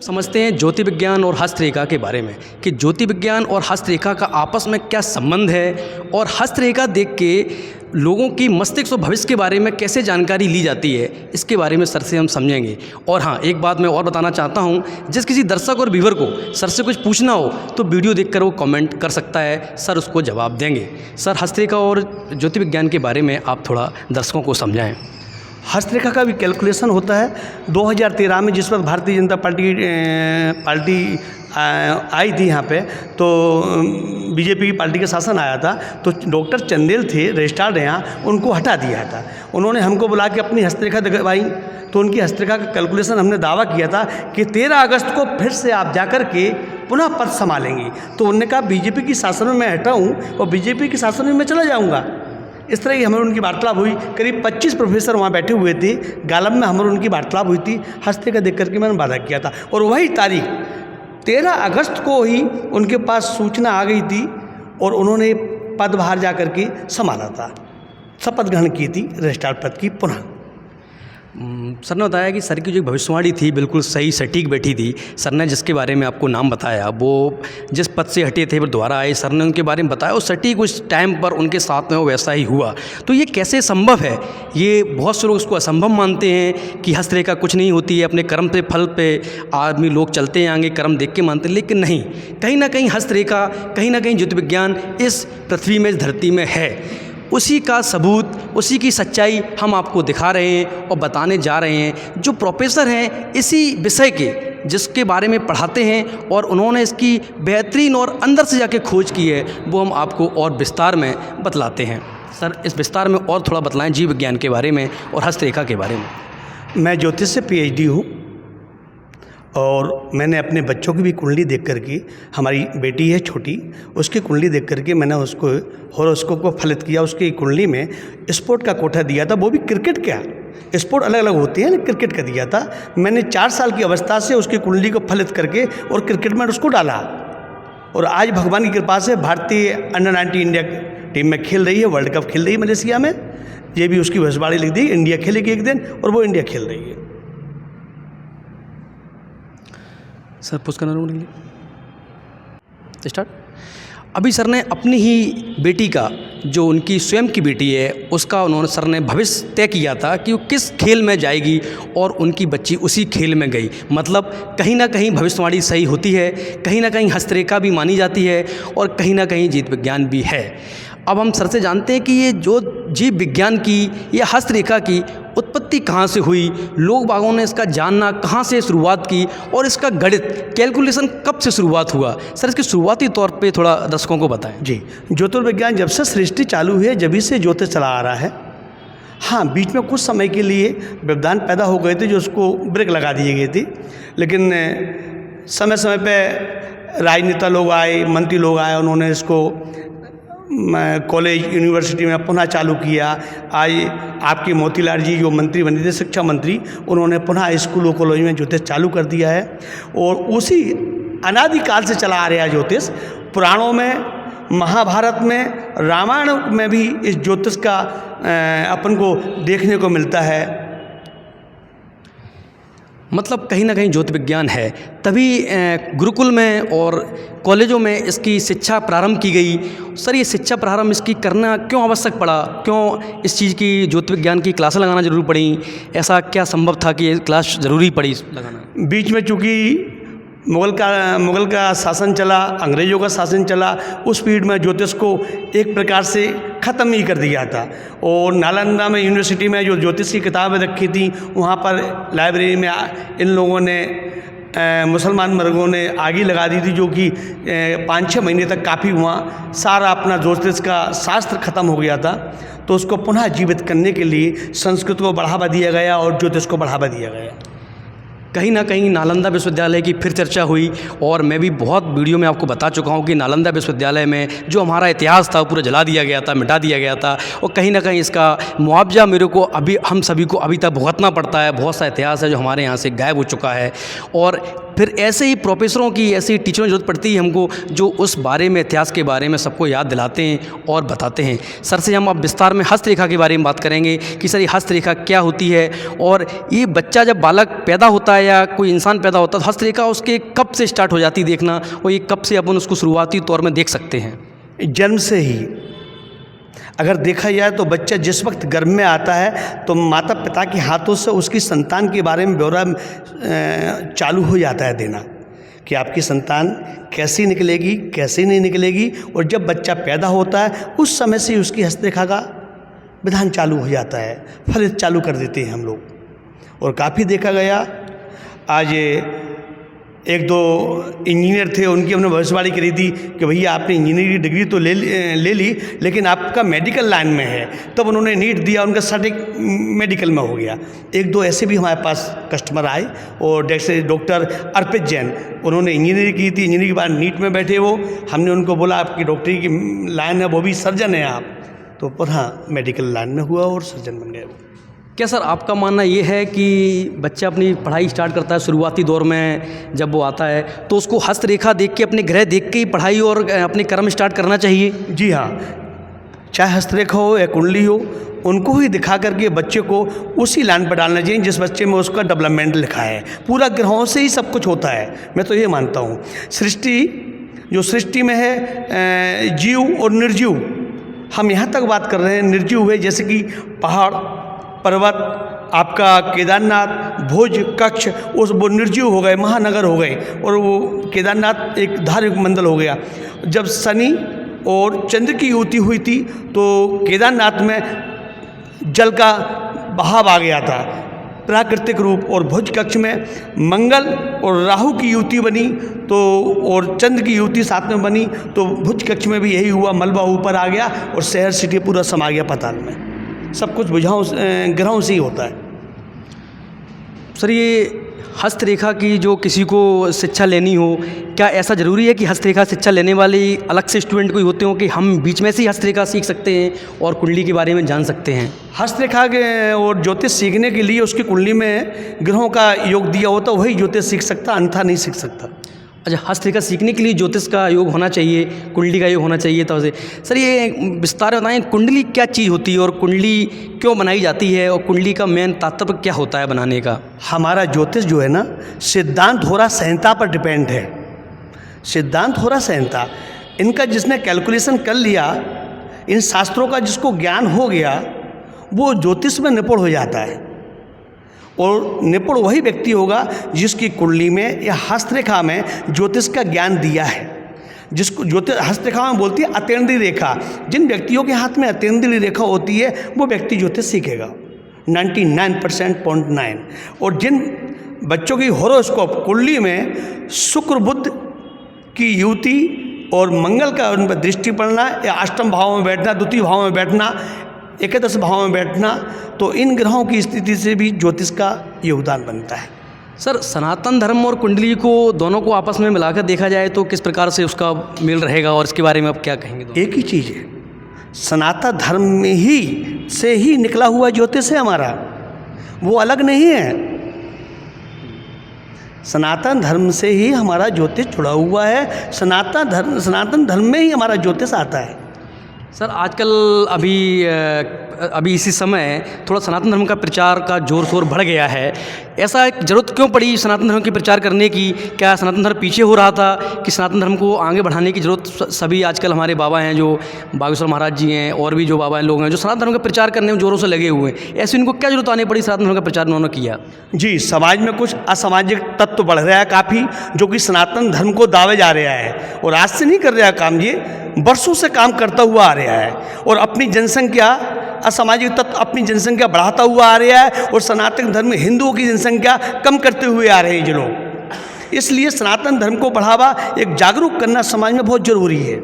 समझते हैं ज्योति विज्ञान और हस्तरेखा के बारे में कि ज्योति विज्ञान और हस्तरेखा का आपस में क्या संबंध है और हस्तरेखा देख के लोगों की मस्तिष्क और भविष्य के बारे में कैसे जानकारी ली जाती है, इसके बारे में सर से हम समझेंगे। और हाँ, एक बात मैं और बताना चाहता हूँ, जिस किसी दर्शक और व्यूअर को सर से कुछ पूछना हो तो वीडियो देखकर वो कमेंट कर सकता है, सर उसको जवाब देंगे। सर, हस्तरेखा और ज्योति विज्ञान के बारे में आप थोड़ा दर्शकों को समझाएँ। हस्तरेखा का भी कैलकुलेशन होता है। 2013 में जिस वक्त भारतीय जनता पार्टी आई थी यहाँ पे, तो बीजेपी की पार्टी का शासन आया था, तो डॉक्टर चंदेल थे रजिस्ट्रार यहाँ, उनको हटा दिया था। उन्होंने हमको बुला के अपनी हस्तरेखा दिखवाई, तो उनकी हस्तरेखा का कैलकुलेशन हमने दावा किया था कि 13 अगस्त को फिर से आप जाकर के पुनः पद संभालेंगी। तो उन्होंने कहा बीजेपी की शासन में मैं हटा हूँ और बीजेपी के शासन में मैं चला जाऊँगा। इस तरह की हमारी उनकी वार्तालाप हुई। करीब 25 प्रोफेसर वहाँ बैठे हुए थे। गालब में हमारी उनकी वार्तालाप हुई थी। हस्तरेखा देख करके मैंने वादा किया था और वही तारीख 13 अगस्त को ही उनके पास सूचना आ गई थी और उन्होंने पद बाहर जा कर के संभाला था, शपथ ग्रहण की थी रजिस्ट्रार पद की पुनः। सर ने बताया कि सर की जो भविष्यवाणी थी बिल्कुल सही सटीक बैठी थी। सर ने जिसके बारे में आपको नाम बताया, वो जिस पद से हटे थे फिर दोबारा आए, सर ने उनके बारे में बताया और सटीक उस टाइम पर उनके साथ में वो वैसा ही हुआ। तो ये कैसे संभव है? ये बहुत से लोग इसको असंभव मानते हैं कि हस्तरेखा कुछ नहीं होती है, अपने कर्म पे फल पे आदमी लोग चलते हैं आगे, कर्म देख के मानते हैं। लेकिन नहीं, कहीं ना कहीं हस्तरेखा, कहीं ना कहीं ज्योति विज्ञान इस पृथ्वी में, इस धरती में है। उसी का सबूत, उसी की सच्चाई हम आपको दिखा रहे हैं और बताने जा रहे हैं। जो प्रोफेसर हैं इसी विषय के, जिसके बारे में पढ़ाते हैं और उन्होंने इसकी बेहतरीन और अंदर से जाके खोज की है, वो हम आपको और विस्तार में बतलाते हैं। सर, इस विस्तार में और थोड़ा बतलाएं जीव विज्ञान के बारे में और हस्तरेखा के बारे में। मैं ज्योतिष से PhD हूँ और मैंने अपने बच्चों की भी कुंडली देख करके, हमारी बेटी है छोटी, उसकी कुंडली देख करके मैंने उसको हॉरोस्कोप को फलित किया। उसकी कुंडली में स्पोर्ट का कोटा दिया था, वो भी क्रिकेट का। स्पोर्ट अलग अलग होते हैं, क्रिकेट का दिया था। मैंने 4 साल की अवस्था से उसकी कुंडली को फलित करके और क्रिकेट में उसको डाला और आज भगवान की कृपा से भारतीय अंडर-19 इंडिया टीम में खेल रही है, वर्ल्ड कप खेल रही है मलेशिया में। ये भी उसकी भविष्यवाणी लिख दी, इंडिया खेलेगी एक दिन और वो इंडिया खेल रही है। सर, पुश करना रूम स्टार्ट। अभी सर ने अपनी ही बेटी का, जो उनकी स्वयं की बेटी है, उसका उन्होंने, सर ने भविष्य तय किया था कि वो किस खेल में जाएगी और उनकी बच्ची उसी खेल में गई। मतलब कहीं ना कहीं भविष्यवाणी सही होती है, कहीं ना कहीं हस्तरेखा भी मानी जाती है और कहीं ना कहीं जीव विज्ञान भी है। अब हम सर से जानते हैं कि ये जो जीव विज्ञान की या हस्तरेखा की उत्पत्ति कहाँ से हुई, लोग बागों ने इसका जानना कहाँ से शुरुआत की और इसका गणित कैलकुलेशन कब से शुरुआत हुआ। सर, इसके शुरुआती तौर पे थोड़ा दर्शकों को बताएं। जी, ज्योतिर्विज्ञान जब से सृष्टि चालू हुई है, जभी से ज्योतिष चला आ रहा है। हाँ, बीच में कुछ समय के लिए व्यवधान पैदा हो गए थे जो उसको ब्रेक लगा दिए गए थे, लेकिन समय समय पे राजनेता लोग आए, मंत्री लोग आए, उन्होंने इसको कॉलेज यूनिवर्सिटी में पुनः चालू किया। आज आपके मोतीलाल जी जो मंत्री बने थे, शिक्षा मंत्री, उन्होंने पुनः स्कूलों कॉलेज में ज्योतिष चालू कर दिया है और उसी अनादिकाल से चला आ रहा है ज्योतिष। पुराणों में, महाभारत में, रामायण में भी इस ज्योतिष का अपन को देखने को मिलता है। मतलब कहीं ना कहीं ज्योति विज्ञान है, तभी गुरुकुल में और कॉलेजों में इसकी शिक्षा प्रारंभ की गई। सर, ये शिक्षा प्रारंभ इसकी करना क्यों आवश्यक पड़ा? क्यों इस चीज़ की, ज्योति विज्ञान की क्लासें लगाना जरूरी पड़ी? ऐसा क्या संभव था कि ये क्लास ज़रूरी पड़ी लगाना? बीच में चूँकि मुग़ल का शासन चला, अंग्रेज़ों का शासन चला, उस पीरियड में ज्योतिष को एक प्रकार से ख़त्म ही कर दिया था। और नालंदा में यूनिवर्सिटी में जो ज्योतिष की किताबें रखी थी, वहाँ पर लाइब्रेरी में इन लोगों ने, मुसलमान वर्गों ने आग लगा दी थी, जो कि 5-6 महीने तक काफ़ी वहाँ सारा अपना ज्योतिष का शास्त्र ख़त्म हो गया था। तो उसको पुनः जीवित करने के लिए संस्कृत को बढ़ावा दिया गया और ज्योतिष को बढ़ावा दिया गया। कहीं ना कहीं नालंदा विश्वविद्यालय की फिर चर्चा हुई और मैं भी बहुत वीडियो में आपको बता चुका हूँ कि नालंदा विश्वविद्यालय में जो हमारा इतिहास था पूरा जला दिया गया था, मिटा दिया गया था और कहीं ना कहीं इसका मुआवजा मेरे को अभी, हम सभी को अभी तक भुगतना पड़ता है। बहुत सा इतिहास है जो हमारे यहाँ से गायब हो चुका है और फिर ऐसे ही प्रोफेसरों की, ऐसे ही टीचरों की ज़रूरत पड़ती है हमको, जो उस बारे में, इतिहास के बारे में सबको याद दिलाते हैं और बताते हैं। सर से हम अब विस्तार में हस्तरेखा के बारे में बात करेंगे कि सर ये हस्तरेखा क्या होती है, और ये बच्चा जब बालक पैदा होता है या कोई इंसान पैदा होता है तो हस्तरेखा उसके कब से स्टार्ट हो जाती है देखना, और ये कब से अपन उसको शुरुआती तौर में देख सकते हैं? जन्म से ही अगर देखा जाए तो बच्चा जिस वक्त गर्भ में आता है तो माता पिता के हाथों से उसकी संतान के बारे में ब्यौरा चालू हो जाता है देना, कि आपकी संतान कैसी निकलेगी, कैसी नहीं निकलेगी। और जब बच्चा पैदा होता है उस समय से उसकी हस्तरेखा का विधान चालू हो जाता है, फलित चालू कर देते हैं हम लोग। और काफ़ी देखा गया, आज एक दो इंजीनियर थे, उनकी हमने भविष्यवाणी करी थी कि भैया आपने इंजीनियरिंग की डिग्री तो ले ली, लेकिन आपका मेडिकल लाइन में है। तब उन्होंने नीट दिया, उनका सर्टिफिकेट मेडिकल में हो गया। एक दो ऐसे भी हमारे पास कस्टमर आए, और जैसे डॉक्टर अर्पित जैन, उन्होंने इंजीनियरिंग की थी, इंजीनियरिंग के बाद नीट में बैठे वो। हमने उनको बोला आपकी डॉक्टरी की लाइन है, वो भी सर्जन है आप, तो पुनः मेडिकल लाइन में हुआ और सर्जन बन गए वो। क्या सर आपका मानना ये है कि बच्चा अपनी पढ़ाई स्टार्ट करता है शुरुआती दौर में, जब वो आता है तो उसको हस्तरेखा देख के, अपने ग्रह देख के ही पढ़ाई और अपने कर्म स्टार्ट करना चाहिए? जी हाँ, चाहे हस्तरेखा हो या कुंडली हो, उनको ही दिखा करके बच्चे को उसी लाइन पर डालना चाहिए जिस बच्चे में उसका डेवलपमेंट लिखा है। पूरा ग्रहों से ही सब कुछ होता है, मैं तो ये मानता हूँ। जो सृष्टि में है जीव और निर्जीव, हम यहाँ तक बात कर रहे हैं। निर्जीव हुए जैसे कि पहाड़, पर्वत, आपका केदारनाथ, भुज, कच्छ, उस वो निर्जीव हो गए, महानगर हो गए। और वो केदारनाथ एक धार्मिक मंडल हो गया। जब शनि और चंद्र की युति हुई थी तो केदारनाथ में जल का बहाव आ गया था प्राकृतिक रूप, और भुज कक्ष में मंगल और राहु की युति बनी तो, और चंद्र की युति साथ में बनी तो भुज कक्ष में भी यही हुआ, मलबा ऊपर आ गया और शहर सिटी पूरा समा गया पाताल में। सब कुछ बुझाओं ग्रहों से ही होता है। सर ये हस्तरेखा की जो किसी को शिक्षा लेनी हो, क्या ऐसा ज़रूरी है कि हस्तरेखा शिक्षा लेने वाले अलग से स्टूडेंट कोई होते हो कि हम बीच में से ही हस्तरेखा सीख सकते हैं और कुंडली के बारे में जान सकते हैं? हस्तरेखा के और ज्योतिष सीखने के लिए उसकी कुंडली में ग्रहों का योग दिया होता, वही ज्योतिष सीख सकता, अन्यथा नहीं सीख सकता। अच्छा, हस्तरेखा सीखने के लिए ज्योतिष का योग होना चाहिए, कुंडली का योग होना चाहिए। तो सर ये विस्तार में बताएं, कुंडली क्या चीज़ होती है और कुंडली क्यों बनाई जाती है, और कुंडली का मेन तात्पर्य क्या होता है बनाने का? हमारा ज्योतिष जो है ना, सिद्धांत होरा संहिता पर डिपेंड है। सिद्धांत होरा संहिता, इनका जिसने कैलकुलेशन कर लिया, इन शास्त्रों का जिसको ज्ञान हो गया, वो ज्योतिष में निपुण हो जाता है। और निपुण वही व्यक्ति होगा जिसकी कुंडली में या हस्तरेखा में ज्योतिष का ज्ञान दिया है। जिसको ज्योतिष हस्तरेखा में बोलती है अतेंद्रीय रेखा। जिन व्यक्तियों के हाथ में अतेंद्रीय रेखा होती है वो व्यक्ति ज्योतिष सीखेगा 99.9। और जिन बच्चों की हॉरोस्कोप कुंडली में शुक्र बुध की युति और मंगल का उन पर दृष्टि पड़ना, या अष्टम भाव में बैठना, द्वितीय भाव में बैठना, एकादश भाव में बैठना, तो इन ग्रहों की स्थिति से भी ज्योतिष का योगदान बनता है। सर सनातन धर्म और कुंडली को दोनों को आपस में मिलाकर देखा जाए तो किस प्रकार से उसका मेल रहेगा, और इसके बारे में आप क्या कहेंगे? एक ही चीज़ है, सनातन धर्म में ही से ही निकला हुआ ज्योतिष है हमारा, वो अलग नहीं है। सनातन धर्म से ही हमारा ज्योतिष जुड़ा हुआ है। सनातन धर्म में ही हमारा ज्योतिष आता है। सर आजकल अभी इसी समय थोड़ा सनातन धर्म का प्रचार का जोर शोर बढ़ गया है। ऐसा ज़रूरत क्यों पड़ी सनातन धर्म के प्रचार करने की? क्या सनातन धर्म पीछे हो रहा था कि सनातन धर्म को आगे बढ़ाने की ज़रूरत सभी आजकल हमारे बाबा हैं, जो बागेश्वर महाराज जी हैं और भी जो बाबा हैं, लोग हैं जो सनातन धर्म का प्रचार करने में ज़ोरों से लगे हुए हैं, ऐसे उनको क्या जरूरत आनी पड़ी सनातन धर्म का प्रचार उन्होंने किया? जी, समाज में कुछ असामाजिक तत्व बढ़ रहा है काफ़ी, जो कि सनातन धर्म को दावे जा रहा है। और आज से नहीं कर रहा है काम, ये वर्षों से काम करता हुआ आ रहा है। और अपनी जनसंख्या, असामाजिक तत्व अपनी जनसंख्या बढ़ाता हुआ आ रहा है, और सनातन धर्म में हिंदुओं की जनसंख्या कम करते हुए आ रहे हैं ये लोग। इसलिए सनातन धर्म को बढ़ावा, एक जागरूक करना समाज में बहुत ज़रूरी है।